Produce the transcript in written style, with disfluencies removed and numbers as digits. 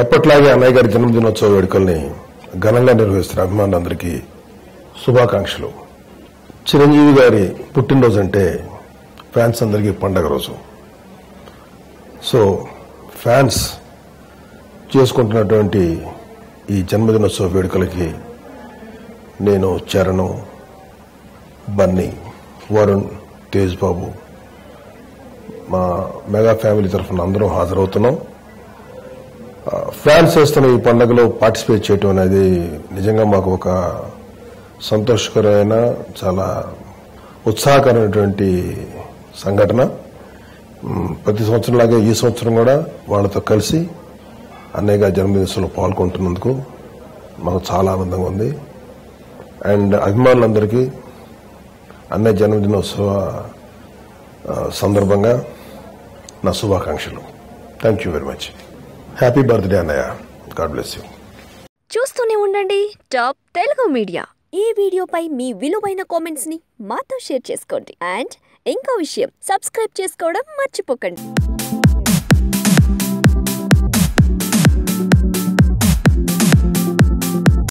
ఎప్పట్లాగే అన్నయ్య గారి జన్మదినోత్సవ వేడుకల్ని ఘనంగా నిర్వహిస్తున్న అభిమానులందరికీ శుభాకాంక్షలు. చిరంజీవి గారి పుట్టినరోజు అంటే ఫ్యాన్స్ అందరికీ పండగ రోజు. సో ఫ్యాన్స్ చేసుకుంటున్నటువంటి ఈ జన్మదినోత్సవ వేడుకలకి నేను, చరణ్, బన్నీ, వరుణ్, తేజ్ బాబు, మా మెగా ఫ్యామిలీ తరఫున అందరం హాజరవుతున్నాం. ఫ్యాన్స్ చేస్తున్న ఈ పండుగలో పార్టిసిపేట్ చేయడం అనేది నిజంగా మాకు ఒక సంతోషకరమైన, చాలా ఉత్సాహకరమైనటువంటి సంఘటన. ప్రతి సంవత్సరంలాగే ఈ సంవత్సరం కూడా వాళ్ళతో కలిసి అన్నయ్య గారి జన్మదినోత్సవంలో పాల్గొంటున్నందుకు మాకు చాలా ఆనందంగా ఉంది. అండ్ అభిమానులందరికీ అన్నయ్య జన్మదినోత్సవ సందర్భంగా నా శుభాకాంక్షలు. Thank you very much. Happy birthday అన్నయ్య. God bless you. చూస్తూనే ఉండండి టాప్ తెలుగు మీడియా. ఈ వీడియోపై మీ విలువైన కామెంట్స్ ని మాతో షేర్ చేసుకోండి. అండ్ ఇంకో విషయం, సబ్స్క్రైబ్ చేసుకోవడం మర్చిపోకండి.